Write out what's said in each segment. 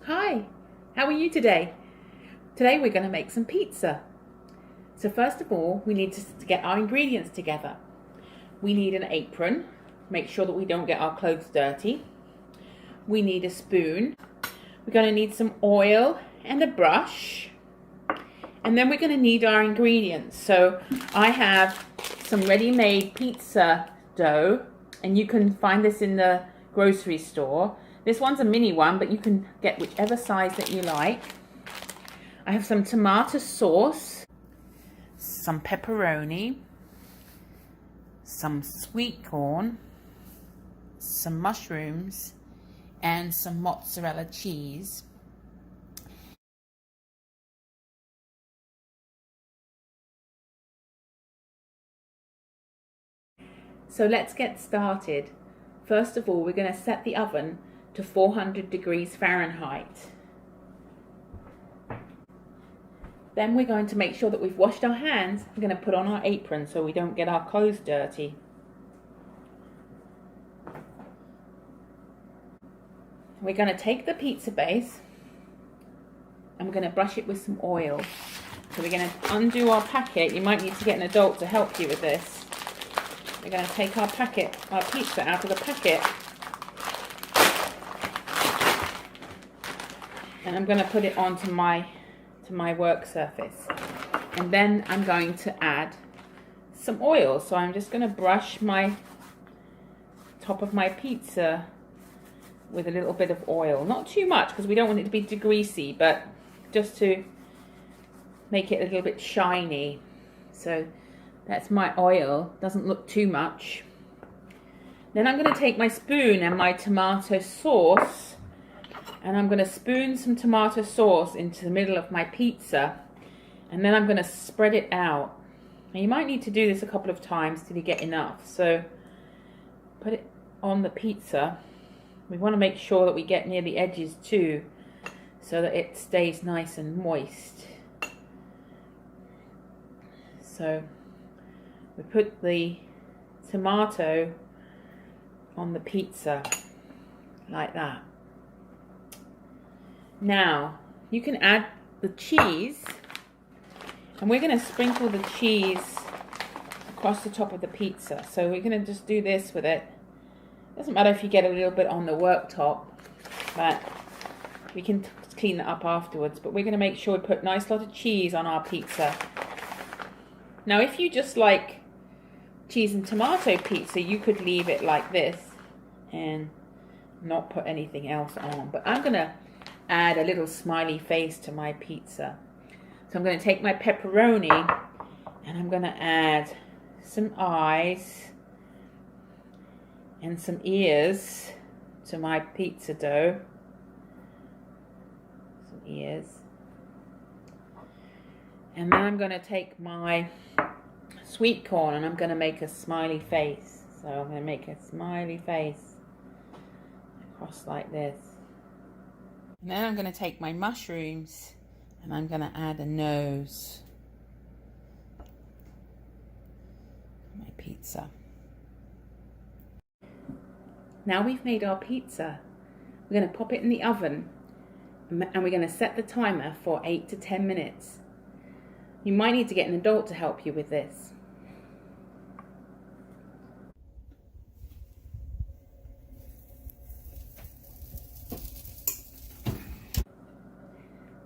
Hi, how are you today? Today we're going to make some pizza. So first of all, we need to get our ingredients together. We need an apron, make sure that we don't get our clothes dirty. We need a spoon. We're going to need some oil and a brush. And then we're going to need our ingredients. So I have some ready-made pizza dough, and you can find this in the grocery store. This one's a mini one, but you can get whichever size that you like. I have some tomato sauce, some pepperoni, some sweet corn, some mushrooms, and some mozzarella cheese. So let's get started. First of all, we're going to set the oven to 400 degrees Fahrenheit. Then we're going to make sure that we've washed our hands. We're going to put on our apron so we don't get our clothes dirty. We're going to take the pizza base and we're going to brush it with some oil. So we're going to undo our packet. You might need to get an adult to help you with this. We're going to take our pizza out of the packet. And I'm going to put it onto my work surface. And then I'm going to add some oil. So I'm just going to brush my top of my pizza with a little bit of oil. Not too much because we don't want it to be too greasy, but just to make it a little bit shiny. So that's my oil. Doesn't look too much. Then I'm going to take my spoon and my tomato sauce, and I'm going to spoon some tomato sauce into the middle of my pizza, and then I'm going to spread it out. Now you might need to do this a couple of times till you get enough. So put it on the pizza. We want to make sure that we get near the edges too, so that it stays nice and moist. So we put the tomato on the pizza like that. Now you can add the cheese, and we're going to sprinkle the cheese across the top of the pizza. So we're going to just do this with it. Doesn't matter if you get a little bit on the worktop, but we can clean that up afterwards. But we're going to make sure we put a nice lot of cheese on our pizza. Now if you just like cheese and tomato pizza, you could leave it like this and not put anything else on. But I'm going to add a little smiley face to my pizza. So I'm going to take my pepperoni and I'm going to add some eyes and some ears to my pizza dough. Some ears. And then I'm going to take my sweet corn and I'm going to make a smiley face. So I'm going to make a smiley face across like this. And then I'm going to take my mushrooms and I'm going to add a nose to my pizza. Now we've made our pizza, we're going to pop it in the oven and we're going to set the timer for 8 to 10 minutes. You might need to get an adult to help you with this.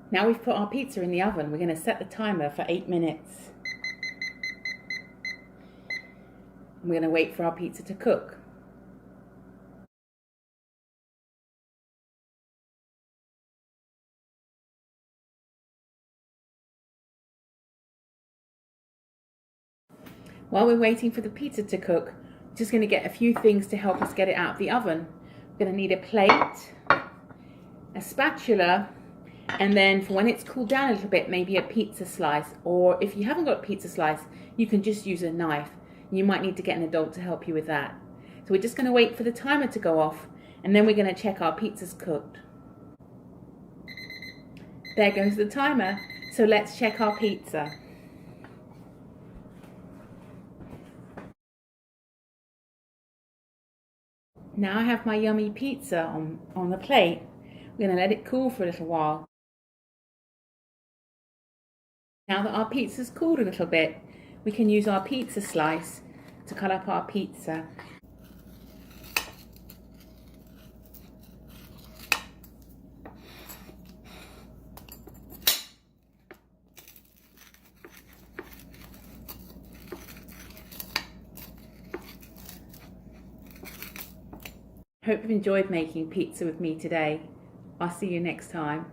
Now we've put our pizza in the oven, we're going to set the timer for 8 minutes. And we're going to wait for our pizza to cook. While we're waiting for the pizza to cook, we're just going to get a few things to help us get it out of the oven. We're going to need a plate, a spatula, and then for when it's cooled down a little bit, maybe a pizza slice. Or if you haven't got a pizza slice, you can just use a knife. You might need to get an adult to help you with that. So we're just going to wait for the timer to go off, and then we're going to check our pizza's cooked. There goes the timer. So let's check our pizza. Now I have my yummy pizza on the plate. We're going to let it cool for a little while. Now that our pizza's cooled a little bit, we can use our pizza slice to cut up our pizza. Hope you've enjoyed making pizza with me today. I'll see you next time.